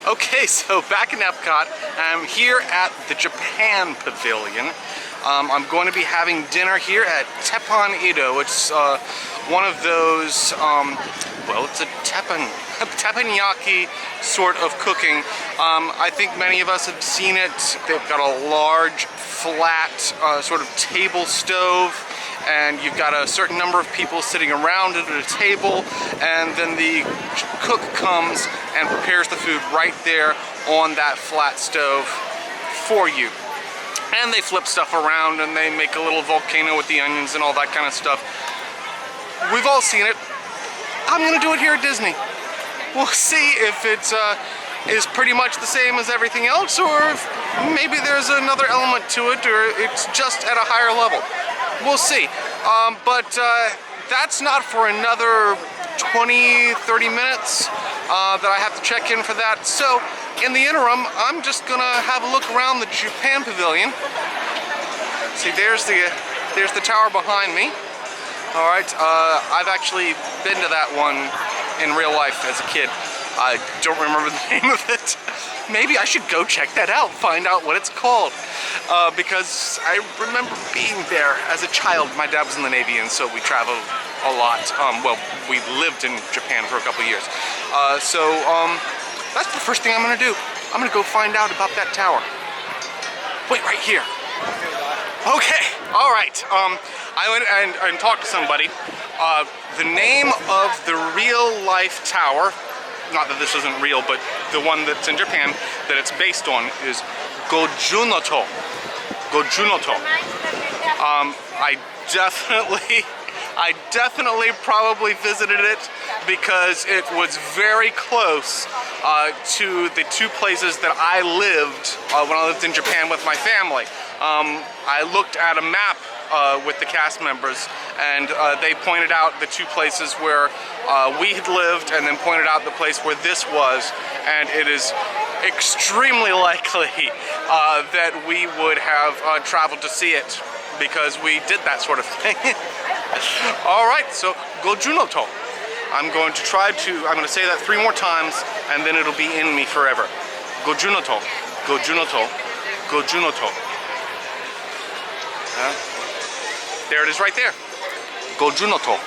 Okay, so back in Epcot, I'm here at the Japan Pavilion. I'm going to be having dinner here at Teppan Edo. It's one of those, well, it's a teppanyaki sort of cooking. I think many of us have seen it. They've got a large, flat sort of table stove, and you've got a certain number of people sitting around at a table, and then the cook comes and prepares the food right there on that flat stove for you. And they flip stuff around and they make a little volcano with the onions and all that kind of stuff. We've all seen it. I'm gonna do it here at Disney. We'll see if it is pretty much the same as everything else, or if maybe there's another element to it, or it's just at a higher level. We'll see. But that's not for another 20-30 minutes that I have to check in for that. So in the interim, I'm just gonna have a look around the Japan Pavilion. See, there's the tower behind me. All right, I've actually been to that one in real life as a kid. I don't remember the name of it. Maybe I should go check that out, find out what it's called. Because I remember being there as a child. My dad was in the Navy, and so we traveled a lot. Well, we lived in Japan for a couple of years. That's the first thing I'm gonna do. I'm gonna go find out about that tower. Wait, right here. Okay, all right. I went and talked to somebody. The name of the real-life tower, not that this isn't real, but the one that's in Japan that it's based on is Gojunoto. Gojunoto. I definitely probably visited it because it was very close to the two places that I lived when I lived in Japan with my family. I looked at a map with the cast members, and they pointed out the two places where we had lived, and then pointed out the place where this was, and it is extremely likely that we would have traveled to see it, because we did that sort of thing. All right, so Gojunoto. I'm going to say that 3 more times, and then it'll be in me forever. Gojunoto, Gojunoto, Gojunoto. There it is right there. Gojunoto.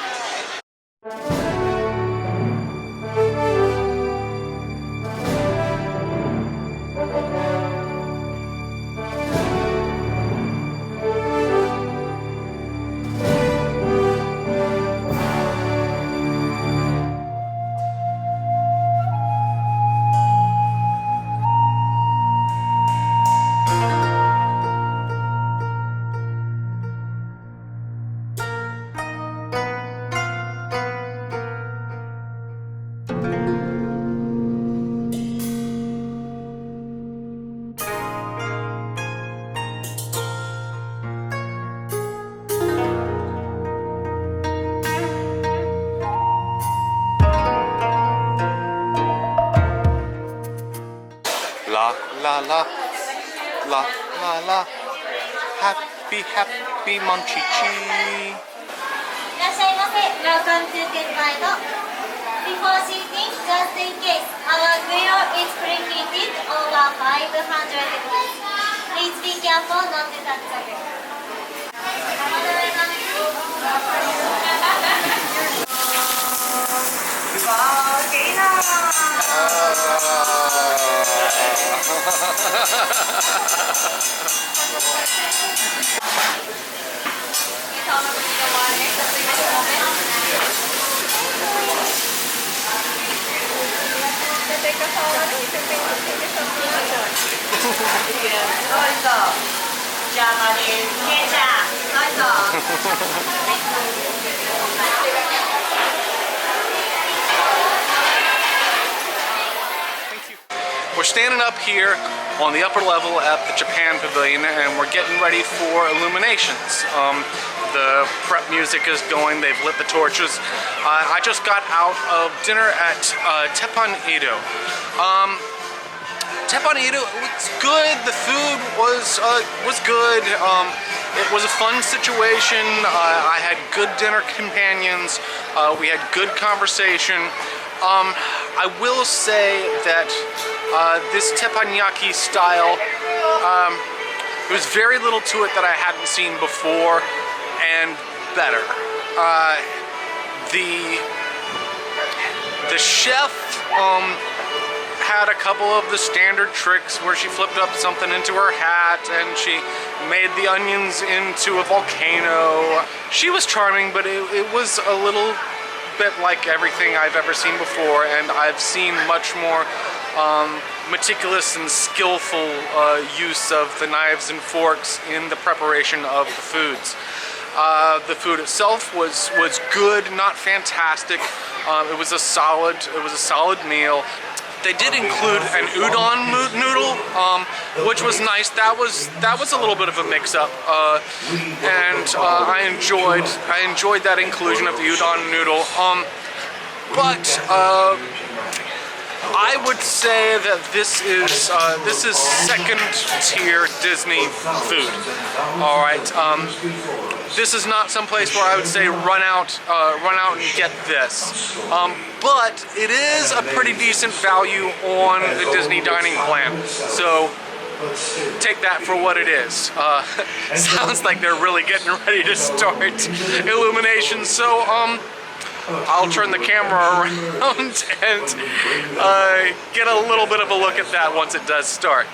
La la la la la, happy happy Monchichi. Welcome to Epcot. Before seating, just in case, our grill is preheated over 500 degrees. Please be careful not to touch the grill. We're standing up here on the upper level at the Japan Pavilion, and we're getting ready for Illuminations. The prep music is going, they've lit the torches. I just got out of dinner at Teppan Edo. Teppan Edo was good, the food was good. It was a fun situation. I had good dinner companions. We had good conversation. I will say that this teppanyaki style, there was very little to it that I hadn't seen before, and better. The chef had a couple of the standard tricks where she flipped up something into her hat and she made the onions into a volcano. She was charming, but it was a little bit like everything I've ever seen before, and I've seen much more meticulous and skillful use of the knives and forks in the preparation of the foods. The food itself was good, not fantastic. It was a solid meal. They did include an udon noodle, which was nice. That was a little bit of a mix-up, and I enjoyed that inclusion of the udon noodle. But I would say that this is second-tier Disney food. All right. This is not some place where I would say run out and get this. But it is a pretty decent value on the Disney dining plan. So take that for what it is. Sounds like they're really getting ready to start Illuminations. So I'll turn the camera around and get a little bit of a look at that once it does start.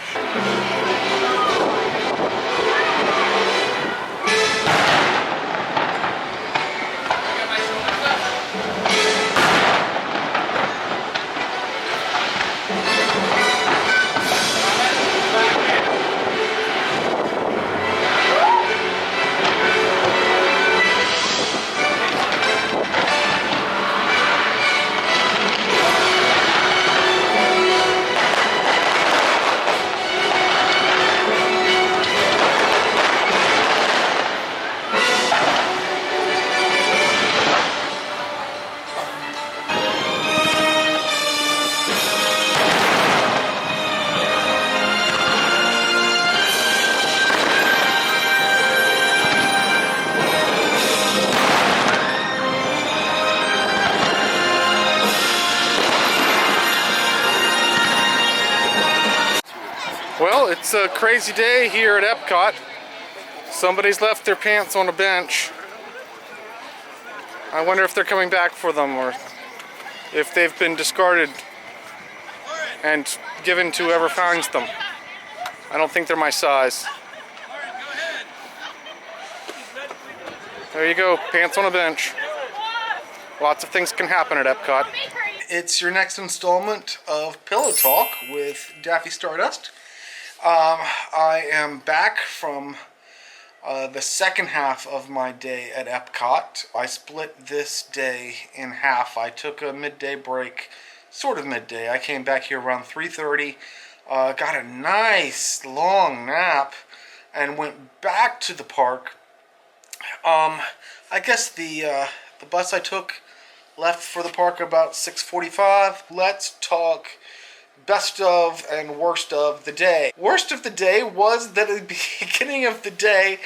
Well, it's a crazy day here at Epcot. Somebody's left their pants on a bench. I wonder if they're coming back for them or if they've been discarded and given to whoever finds them. I don't think they're my size. There you go, pants on a bench. Lots of things can happen at Epcot. It's your next installment of Pillow Talk with Daffy Stardust. I am back from the second half of my day at Epcot. I split this day in half. I took a midday break, sort of midday. I came back here around 3:30, got a nice long nap, and went back to the park. I guess the bus I took left for the park about 6:45. Let's talk best of and worst of the day. Worst of the day was that at the beginning of the day,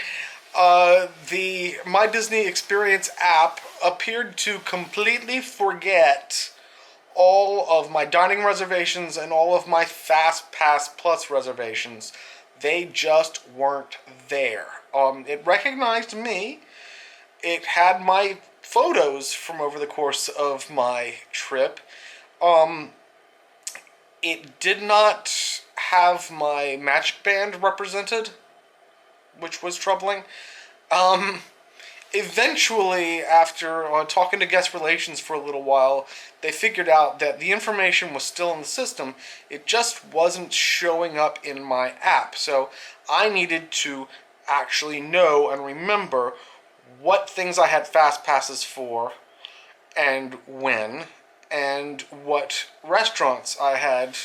the My Disney Experience app appeared to completely forget all of my dining reservations and all of my Fast Pass Plus reservations. They just weren't there. It recognized me. It had my photos from over the course of my trip. It did not have my Magic Band represented, which was troubling. Eventually, after talking to guest relations for a little while, they figured out that the information was still in the system. It just wasn't showing up in my app. So I needed to actually know and remember what things I had fast passes for and when, and what restaurants I had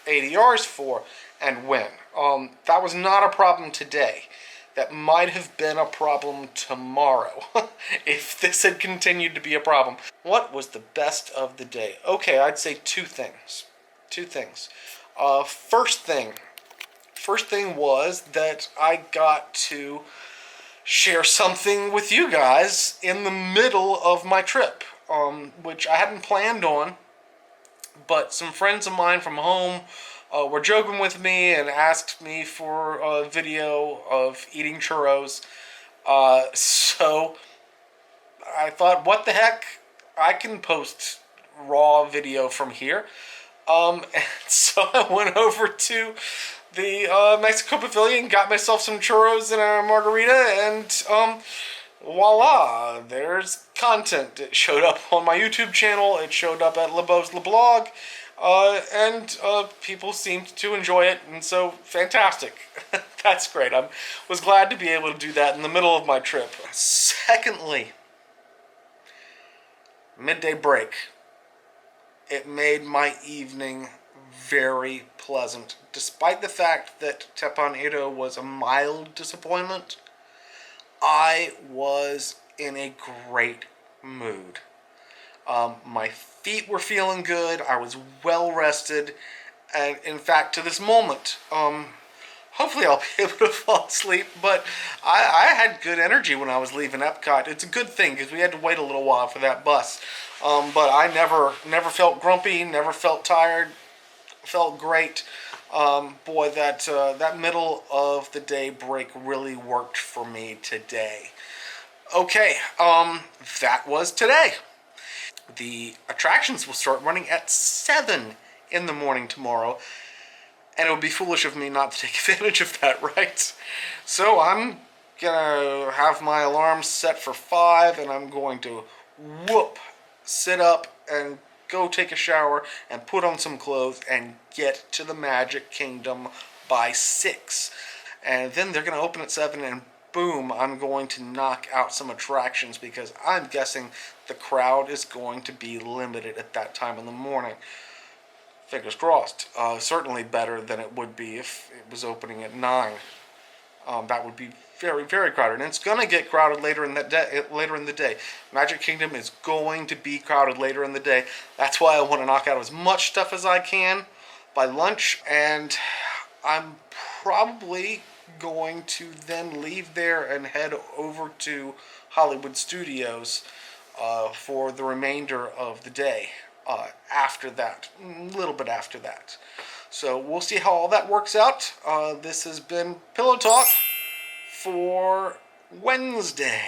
ADRs for and when. That was not a problem today. That might have been a problem tomorrow if this had continued to be a problem. What was the best of the day? Okay, I'd say two things. First thing was that I got to share something with you guys in the middle of my trip, which I hadn't planned on, but some friends of mine from home were joking with me and asked me for a video of eating churros. So I thought, what the heck? I can post raw video from here. And so I went over to the Mexico Pavilion, got myself some churros and a margarita, and voila, there's content. It showed up on my YouTube channel, it showed up at LeBeau's LeBlog, and people seemed to enjoy it, and so fantastic. That's great. I was glad to be able to do that in the middle of my trip. Secondly, midday break. It made my evening very pleasant. Despite the fact that Teppan Edo was a mild disappointment, I was in a great mood. My feet were feeling good, I was well rested, and in fact, to this moment, hopefully I'll be able to fall asleep, but I had good energy when I was leaving Epcot. It's a good thing, because we had to wait a little while for that bus. But I never felt grumpy, never felt tired, felt great. Boy, that middle of the day break really worked for me today. Okay, that was today. The attractions will start running at 7 in the morning tomorrow, and it would be foolish of me not to take advantage of that, right? So I'm gonna have my alarm set for 5, and I'm going to sit up and go take a shower and put on some clothes and get to the Magic Kingdom by 6. And then they're going to open at 7, and boom, I'm going to knock out some attractions, because I'm guessing the crowd is going to be limited at that time in the morning. Fingers crossed. Certainly better than it would be if it was opening at 9. That would be very, very crowded, and it's going to get crowded later in the day. Magic Kingdom is going to be crowded later in the day. That's why I want to knock out as much stuff as I can by lunch, and I'm probably going to then leave there and head over to Hollywood Studios for the remainder of the day. After that, a little bit after that. So we'll see how all that works out. This has been Pillow Talk for Wednesday.